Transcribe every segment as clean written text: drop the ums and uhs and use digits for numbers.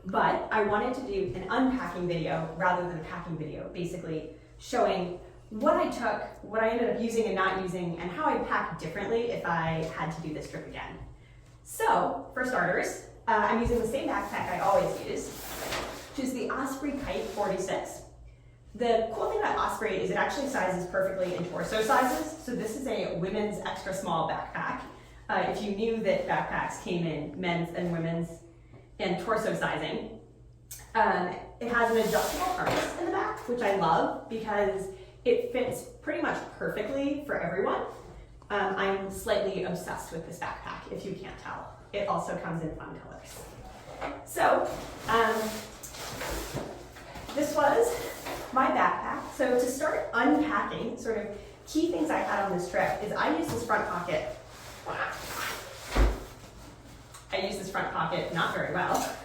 but I wanted to do an unpacking video rather than a packing video, basically showing what I took, what I ended up using and not using, and how I pack differently if I had to do this trip again. So, for starters, I'm using the same backpack I always use, which is the Osprey Kite 46. The cool thing about Osprey is it actually sizes perfectly in torso sizes, so this is a women's extra small backpack. If you knew that backpacks came in men's and women's and torso sizing. It has an adjustable harness in the back, which I love because it fits pretty much perfectly for everyone. I'm slightly obsessed with this backpack, if you can't tell. It also comes in fun colors. So, this was my backpack. So to start unpacking, sort of key things I had on this trip is I used this front pocket. I use this front pocket not very well.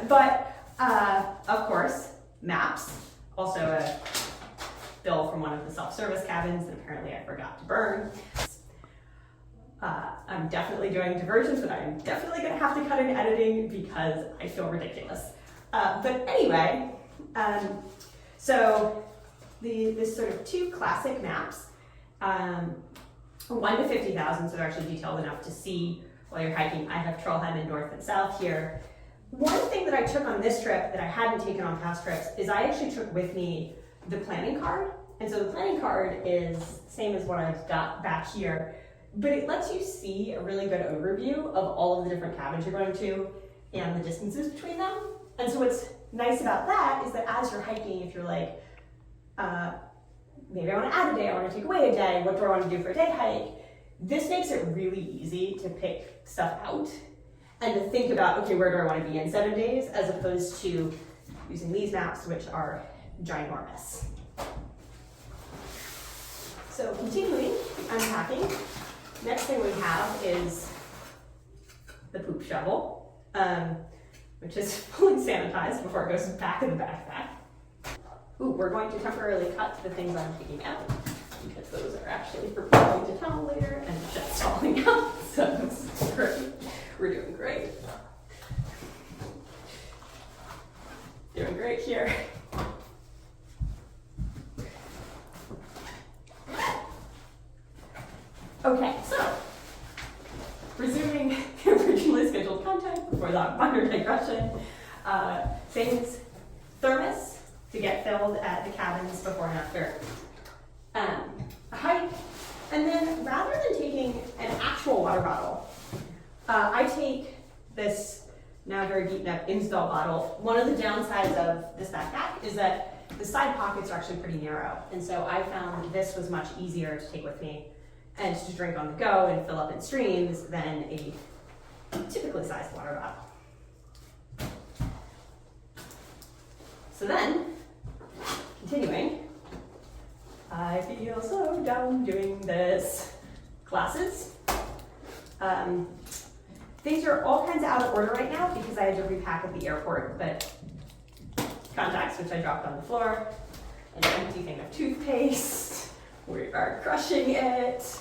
But, of course, maps, also a bill from one of the self-service cabins that apparently I forgot to burn. I'm definitely doing diversions, but I'm definitely going to have to cut in editing because I feel ridiculous. But anyway, so this sort of two classic maps, 1 to 50,000, so they're actually detailed enough to see while you're hiking. I have Trollheimen north and south here. One thing that I took on this trip that I hadn't taken on past trips is I actually took with me the planning card. And so the planning card is the same as what I've got back here, but it lets you see a really good overview of all of the different cabins you're going to and the distances between them. And so what's nice about that is that as you're hiking, if you're like, maybe I want to add a day, I want to take away a day, what do I want to do for a day hike? This makes it really easy to pick stuff out and to think about, okay, where do I want to be in 7 days, as opposed to using these maps, which are ginormous. So continuing unpacking, next thing we have is the poop shovel, which is fully sanitized before it goes back in the backpack. Ooh, we're going to temporarily cut the things I'm taking out because those are actually for going to tunnel later and just falling out. So this is great. We're doing great. Doing great here. Okay, so resuming the originally scheduled content before that minor digression. Things, thermos to get filled at the cabins before and after a hike, and then rather than taking an actual water bottle, I take this now very beaten up install bottle. One of the downsides of this backpack is that the side pockets are actually pretty narrow, and so I found this was much easier to take with me and to drink on the go and fill up in streams than a typically sized water bottle. So then, continuing, I feel so dumb doing this. Glasses. Things are all kinds of out of order right now because I had to repack at the airport, but contacts, which I dropped on the floor, an empty thing of toothpaste, we are crushing it.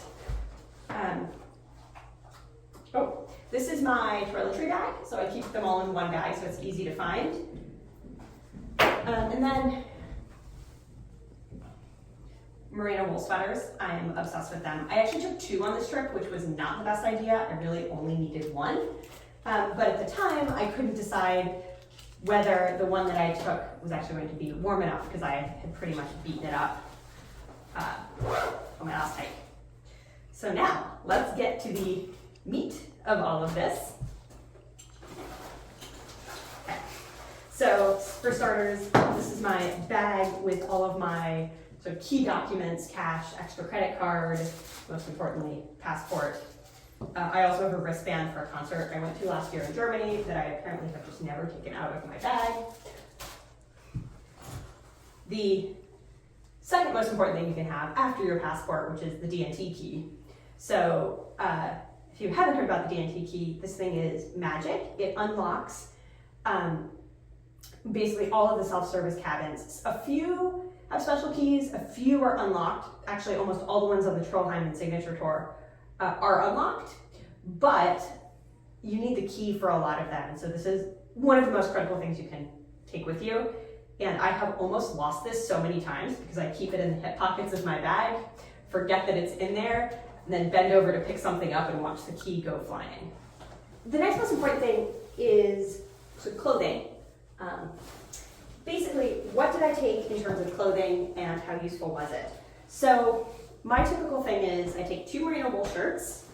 Oh, this is my toiletry bag, so I keep them all in one bag so it's easy to find. And then merino wool sweaters, I'm obsessed with them. I actually took 2 on this trip, which was not the best idea. I really only needed 1. But at the time, I couldn't decide whether the one that I took was actually going to be warm enough because I had pretty much beaten it up on my last hike. So now, let's get to the meat of all of this. Okay. So for starters, this is my bag with all of my sort of key documents, cash, extra credit card, most importantly, passport. I also have a wristband for a concert I went to last year in Germany that I apparently have just never taken out of my bag. The second most important thing you can have after your passport, which is the DNT key. So if you haven't heard about the DNT key, this thing is magic. It unlocks basically all of the self-service cabins. A few have special keys, a few are unlocked. Actually, almost all the ones on the Trollheimen signature tour are unlocked, but you need the key for a lot of them. And so this is one of the most critical things you can take with you. And I have almost lost this so many times because I keep it in the hip pockets of my bag, forget that it's in there, and then bend over to pick something up and watch the key go flying. The next most important thing is clothing. Basically, what did I take in terms of clothing and how useful was it? So my typical thing is I take 2 merino wool shirts,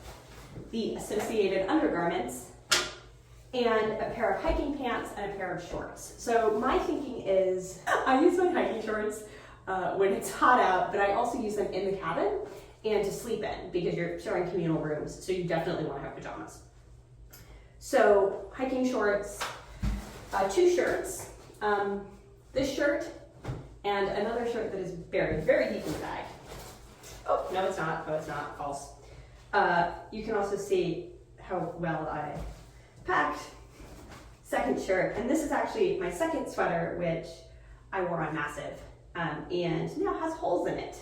the associated undergarments, and a pair of hiking pants and a pair of shorts. So my thinking is I use my hiking shorts when it's hot out, but I also use them in the cabin and to sleep in because you're sharing communal rooms, so you definitely want to have pajamas. So hiking shorts, 2 shirts, this shirt and another shirt that is buried very deep in the bag. Oh, no it's not, false. You can also see how well I packed. Second shirt, and this is actually my second sweater, which I wore on Massive, and now has holes in it.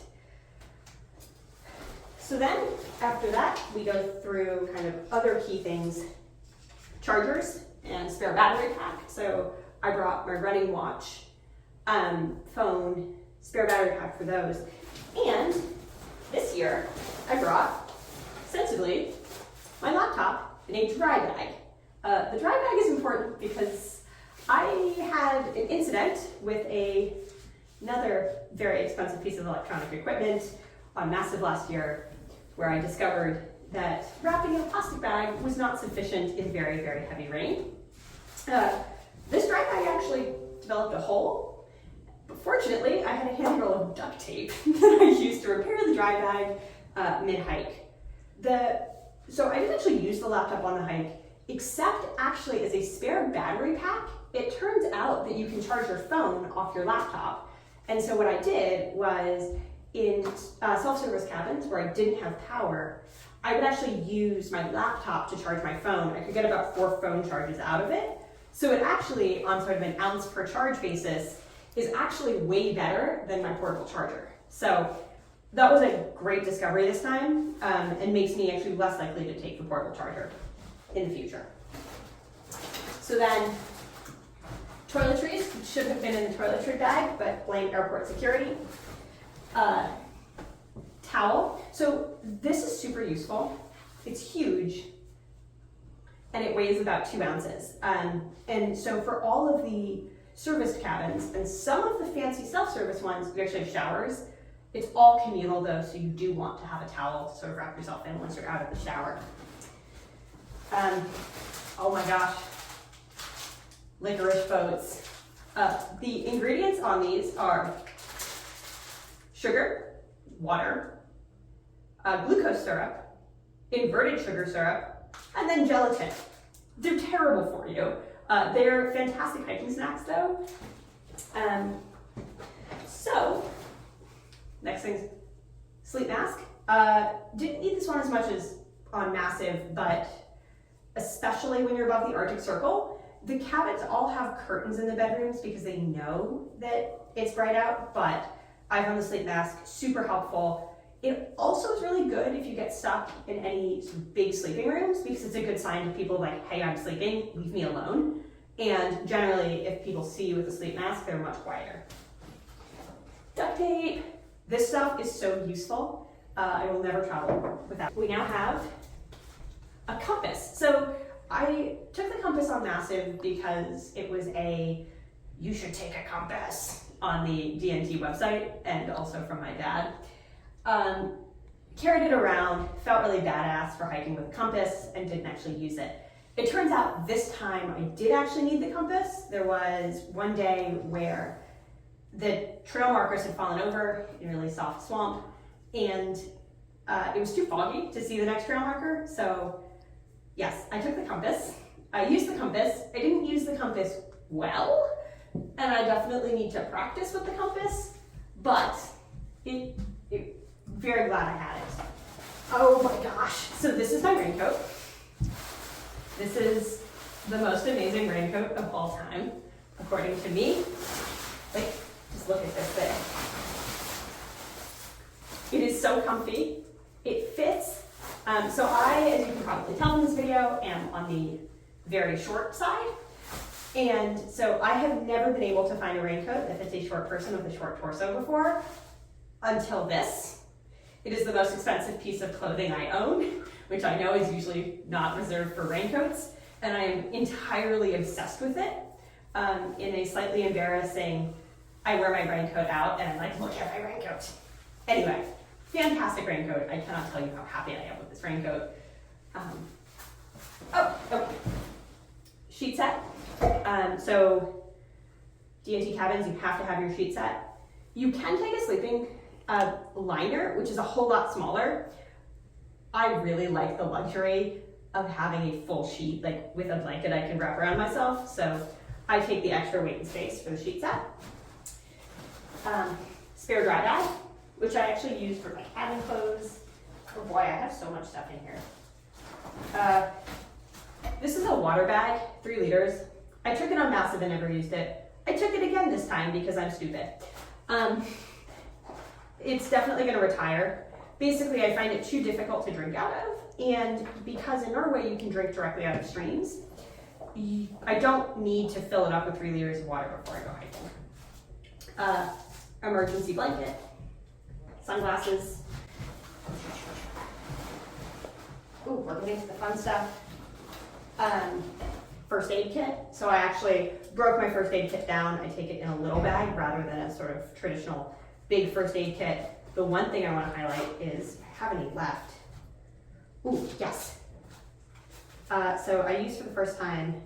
So then, after that, we go through kind of other key things, chargers and spare battery pack. So I brought my running watch, phone, spare battery pack for those. And this year, I brought, sensibly, my laptop in a dry bag. The dry bag is important because I had an incident with another very expensive piece of electronic equipment on Massive last year, where I discovered that wrapping in a plastic bag was not sufficient in very, very heavy rain. This dry bag actually developed a hole, but fortunately I had a handful of duct tape that I used to repair the dry bag mid-hike. So I didn't actually use the laptop on the hike, except actually as a spare battery pack. It turns out that you can charge your phone off your laptop. And so what I did was in self-service cabins where I didn't have power, I would actually use my laptop to charge my phone. I could get about 4 phone charges out of it. So it actually, on sort of an ounce per charge basis, is actually way better than my portable charger. So that was a great discovery this time, and makes me actually less likely to take the portable charger in the future. So then, toiletries should have been in the toiletry bag, but blame airport security. Towel. So this is super useful. It's huge, and it weighs about 2 ounces. And so for all of the serviced cabins, and some of the fancy self-service ones, we actually have showers. It's all communal though, so you do want to have a towel to sort of wrap yourself in once you're out of the shower. Oh my gosh, licorice boats. The ingredients on these are sugar, water, glucose syrup, inverted sugar syrup, and then gelatin. They're terrible for you. They're fantastic hiking snacks though. So, next thing's sleep mask. Didn't need this one as much as on Massive, but especially when you're above the Arctic Circle, the cabins all have curtains in the bedrooms because they know that it's bright out, but I found the sleep mask super helpful. It also is really good if you get stuck in any sort of big sleeping rooms because it's a good sign to people like, hey, I'm sleeping, leave me alone. And generally, if people see you with a sleep mask, they're much quieter. Duct tape. This stuff is so useful. I will never travel without. We now have a compass. So I took the compass on Massive because it was you should take a compass on the DNT website, and also from my dad. Carried it around, felt really badass for hiking with a compass, and didn't actually use it. It turns out this time I did actually need the compass. There was one day where the trail markers had fallen over in a really soft swamp, and it was too foggy to see the next trail marker. So yes, I took the compass. I used the compass. I didn't use the compass well, and I definitely need to practice with the compass, but very glad I had it. Oh my gosh. So this is my raincoat. This is the most amazing raincoat of all time, according to me. Like, just look at this thing. It is so comfy. It fits. So I, as you can probably tell in this video, am on the very short side. And so I have never been able to find a raincoat that fits a short person with a short torso before, until this. It is the most expensive piece of clothing I own, which I know is usually not reserved for raincoats, and I am entirely obsessed with it. In a slightly embarrassing, I wear my raincoat out and I'm like, look at my raincoat. Anyway, fantastic raincoat. I cannot tell you how happy I am with this raincoat. Okay. Sheet set. So D&T cabins, you have to have your sheet set. You can take a sleeping liner, which is a whole lot smaller. I really like the luxury of having a full sheet, like with a blanket I can wrap around myself. So I take the extra weight and space for the sheet set. Spare dry bag, which I actually use for my cabin clothes. Oh boy, I have so much stuff in here. This is a water bag, 3 liters. I took it on Massive and never used it. I took it again this time because I'm stupid. It's definitely gonna retire. Basically, I find it too difficult to drink out of, and because in Norway you can drink directly out of streams, I don't need to fill it up with 3 liters of water before I go hiking. Emergency blanket, sunglasses. Ooh, we're getting to the fun stuff. First aid kit. So I actually broke my first aid kit down. I take it in a little bag rather than a sort of traditional big first aid kit. The one thing I want to highlight is, I have any left. Ooh, yes. So I used for the first time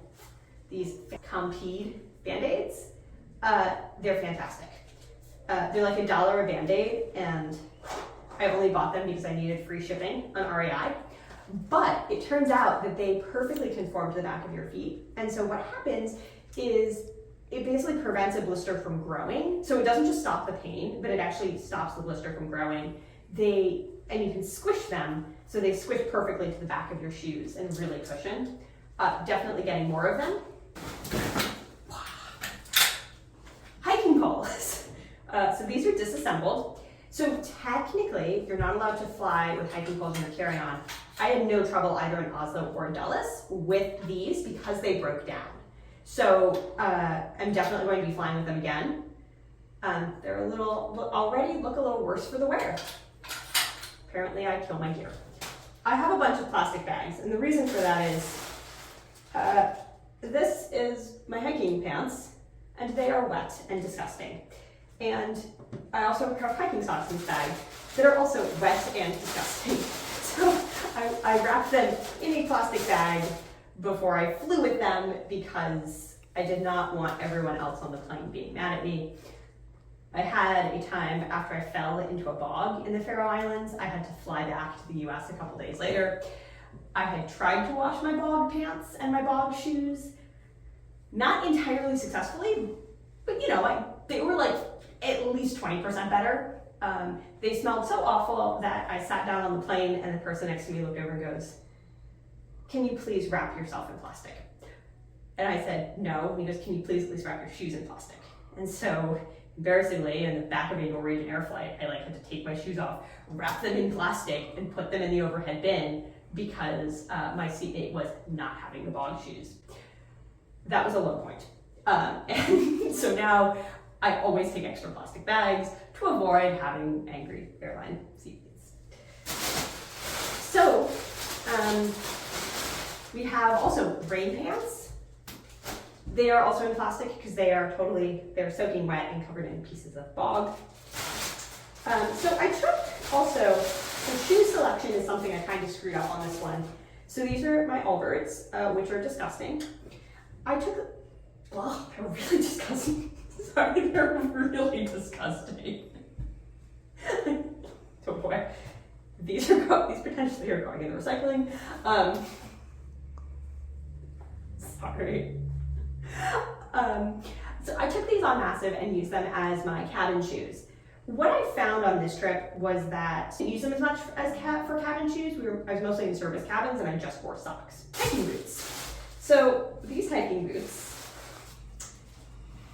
these Compeed Band-Aids. They're fantastic. They're like $1 a Band-Aid, and I only bought them because I needed free shipping on REI. But it turns out that they perfectly conform to the back of your feet. And so what happens is it basically prevents a blister from growing. So it doesn't just stop the pain, but it actually stops the blister from growing. And you can squish them, so they squish perfectly to the back of your shoes and really cushion. Definitely getting more of them. Hiking poles. So these are disassembled. So technically, you're not allowed to fly with hiking poles in your carry-on. I had no trouble either in Oslo or Dulles with these because they broke down. So I'm definitely going to be flying with them again. They're already look a little worse for the wear. Apparently I kill my gear. I have a bunch of plastic bags, and the reason for that is this is my hiking pants, and they are wet and disgusting. And I also have hiking socks in this bag that are also wet and disgusting. So I wrapped them in a plastic bag before I flew with them because I did not want everyone else on the plane being mad at me. I had a time after I fell into a bog in the Faroe Islands. I had to fly back to the US a couple days later. I had tried to wash my bog pants and my bog shoes, not entirely successfully, but they were like at least 20% better. They smelled so awful that I sat down on the plane and the person next to me looked over and goes, "Can you please wrap yourself in plastic?" And I said, "No." And he goes, "Can you please at least wrap your shoes in plastic?" And so, embarrassingly, in the back of a Norwegian air flight, I had to take my shoes off, wrap them in plastic, and put them in the overhead bin because my seatmate was not having the bog shoes. That was a low point. And so now I always take extra plastic bags to avoid having angry airline seatmates. So we have also rain pants. They are also in plastic because they're soaking wet and covered in pieces of bog. So I took also, the shoe selection is something I kind of screwed up on this one. So these are my Allbirds, which are disgusting. They're really disgusting. Sorry, they're really disgusting. Oh boy, these potentially are going in the recycling. Sorry. So I took these on Massive and used them as my cabin shoes. What I found on this trip was that I didn't use them as much as for cabin shoes. I was mostly in service cabins and I just wore socks. Hiking boots. So these hiking boots,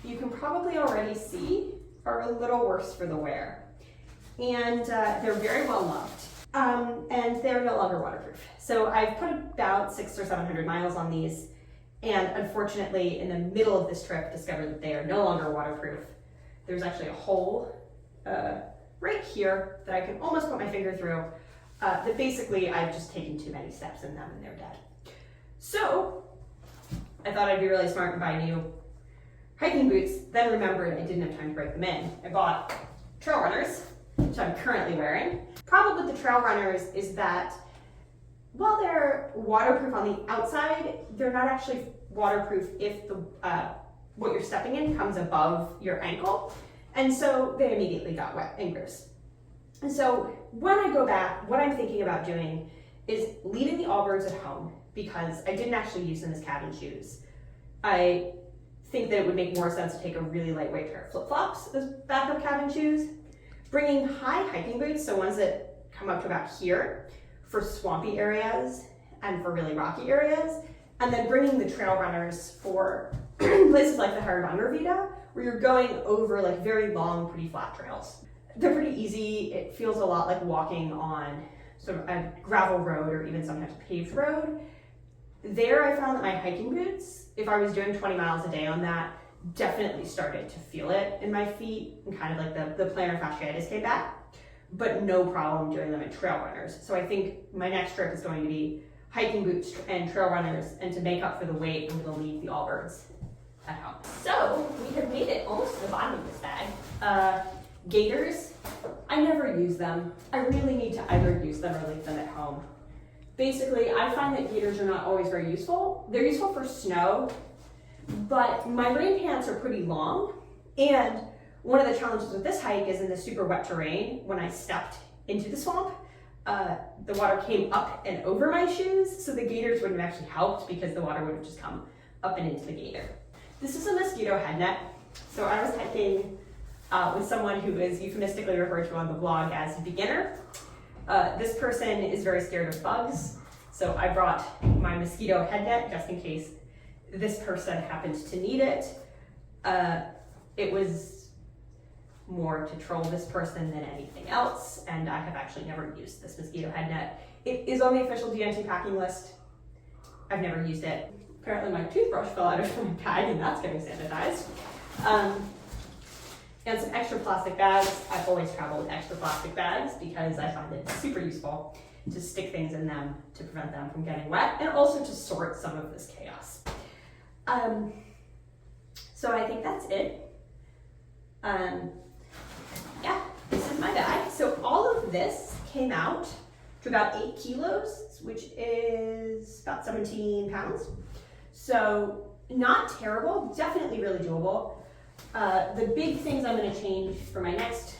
you can probably already see, are a little worse for the wear. And they're very well loved. And they're no longer waterproof. So I've put about 600 or 700 miles on these, And unfortunately, in the middle of this trip, discovered that they are no longer waterproof. There's actually a hole right here that I can almost put my finger through, that basically I've just taken too many steps in them and they're dead. So I thought I'd be really smart and buy new hiking boots, then remembered I didn't have time to break them in. I bought trail runners, which I'm currently wearing. Problem with the trail runners is that while they're waterproof on the outside, they're not actually waterproof if the what you're stepping in comes above your ankle. And so they immediately got wet and gross. And so when I go back, what I'm thinking about doing is leaving the Allbirds at home because I didn't actually use them as cabin shoes. I think that it would make more sense to take a really lightweight pair of flip-flops as backup cabin shoes, bringing high hiking boots, so ones that come up to about here for swampy areas and for really rocky areas, and then bringing the trail runners for places like the Hardangervidda, where you're going over like very long, pretty flat trails. They're pretty easy. It feels a lot like walking on sort of a gravel road or even sometimes a paved road. There I found that my hiking boots, if I was doing 20 miles a day on that, definitely started to feel it in my feet and kind of like the plantar fasciitis came back, but no problem doing them in trail runners. So I think my next trip is going to be hiking boots and trail runners, and to make up for the weight, I'm gonna leave the Allbirds at home. So we have made it almost to the bottom of this bag. Gaiters, I never use them. I really need to either use them or leave them at home. Basically, I find that gaiters are not always very useful. They're useful for snow, but my rain pants are pretty long. And one of the challenges with this hike is in the super wet terrain, when I stepped into the swamp, the water came up and over my shoes, so the gaiters wouldn't have actually helped because the water would have just come up and into the gaiter. This is a mosquito head net. So I was hiking with someone who is euphemistically referred to on the blog as beginner. This person is very scared of bugs, so I brought my mosquito head net just in case this person happened to need it. It was more to troll this person than anything else, and I have actually never used this mosquito head net. It is on the official DNT packing list. I've never used it. Apparently my toothbrush fell out of my bag and that's getting sanitized. And some extra plastic bags. I've always traveled with extra plastic bags because I find it super useful to stick things in them to prevent them from getting wet and also to sort some of this chaos. So I think that's it. Yeah, this is my bag. So all of this came out to about 8 kilos, which is about 17 pounds. So not terrible, definitely really doable. The big things I'm going to change for my next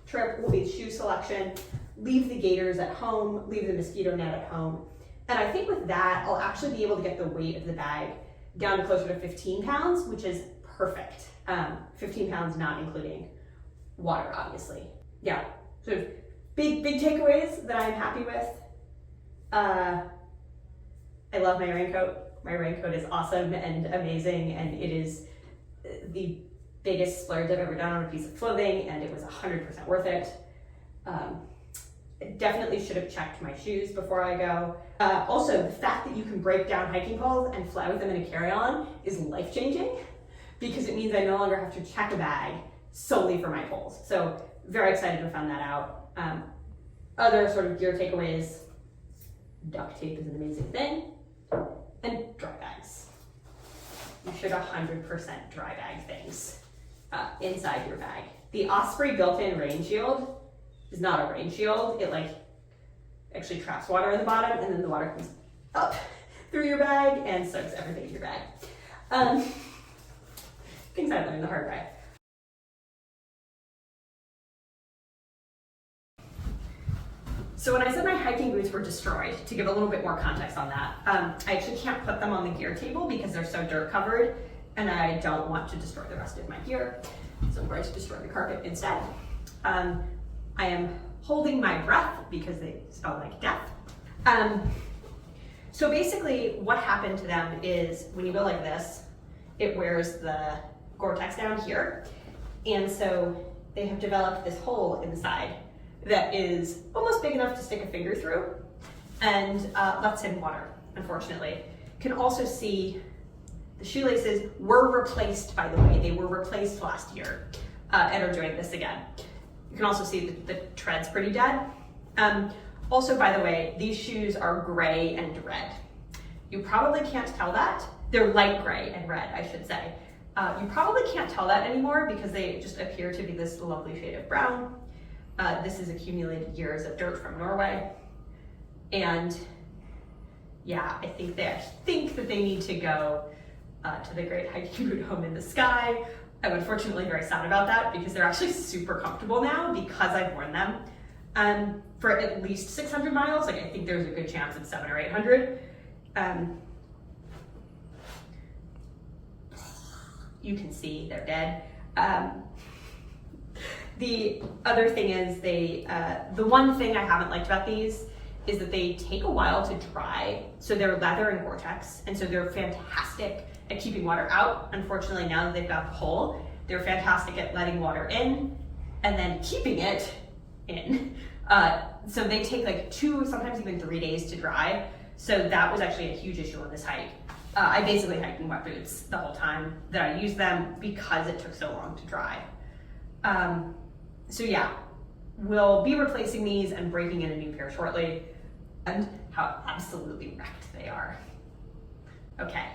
trip will be shoe selection, leave the gaiters at home, leave the mosquito net at home. And I think with that, I'll actually be able to get the weight of the bag down to closer to 15 pounds, which is perfect. 15 pounds not including water, obviously. Yeah, sort of big takeaways that I'm happy with. I love my raincoat. My raincoat is awesome and amazing, and it is the biggest splurge I've ever done on a piece of clothing, and it was 100% worth it. I definitely should have checked my shoes before I go. Also, the fact that you can break down hiking poles and fly with them in a carry-on is life-changing because it means I no longer have to check a bag solely for my poles. So very excited to find that out. Other sort of gear takeaways, duct tape is an amazing thing, and dry bags. You should 100% dry bag things inside your bag. The Osprey built-in rain shield is not a rain shield. It like actually traps water in the bottom, and then the water comes up through your bag and soaks everything in your bag. Things I learned the hard way. So when I said my hiking boots were destroyed, to give a little bit more context on that, I actually can't put them on the gear table because they're so dirt covered, and I don't want to destroy the rest of my gear, so I'm going to destroy the carpet instead. I am holding my breath because they smell like death. So basically what happened to them is when you go like this, it wears the Gore-Tex down here, and so they have developed this hole inside that is almost big enough to stick a finger through and lets in water, unfortunately. You can also see The shoelaces were replaced, by the way. They were replaced last year and are doing this again. You can also see the tread's pretty dead. Also, by the way, these shoes are gray and red. You probably can't tell that. They're light gray and red, I should say. You probably can't tell that anymore because they just appear to be this lovely shade of brown. This is accumulated years of dirt from Norway. And yeah, I think that they need to go to the great hiking boot home in the sky. I'm unfortunately very sad about that because they're actually super comfortable now because I've worn them for at least 600 miles. Like I think there's a good chance of 700 or 800. You can see they're dead. The other thing is the one thing I haven't liked about these is that they take a while to dry. So they're leather and Gore-Tex, and so they're fantastic at keeping water out. Unfortunately, now that they've got the hole, they're fantastic at letting water in and then keeping it in. So they take like 2, sometimes even 3 days to dry. So that was actually a huge issue on this hike. I basically hiked in wet boots the whole time that I used them because it took so long to dry. So yeah, we'll be replacing these and breaking in a new pair shortly, and how absolutely wrecked they are. Okay.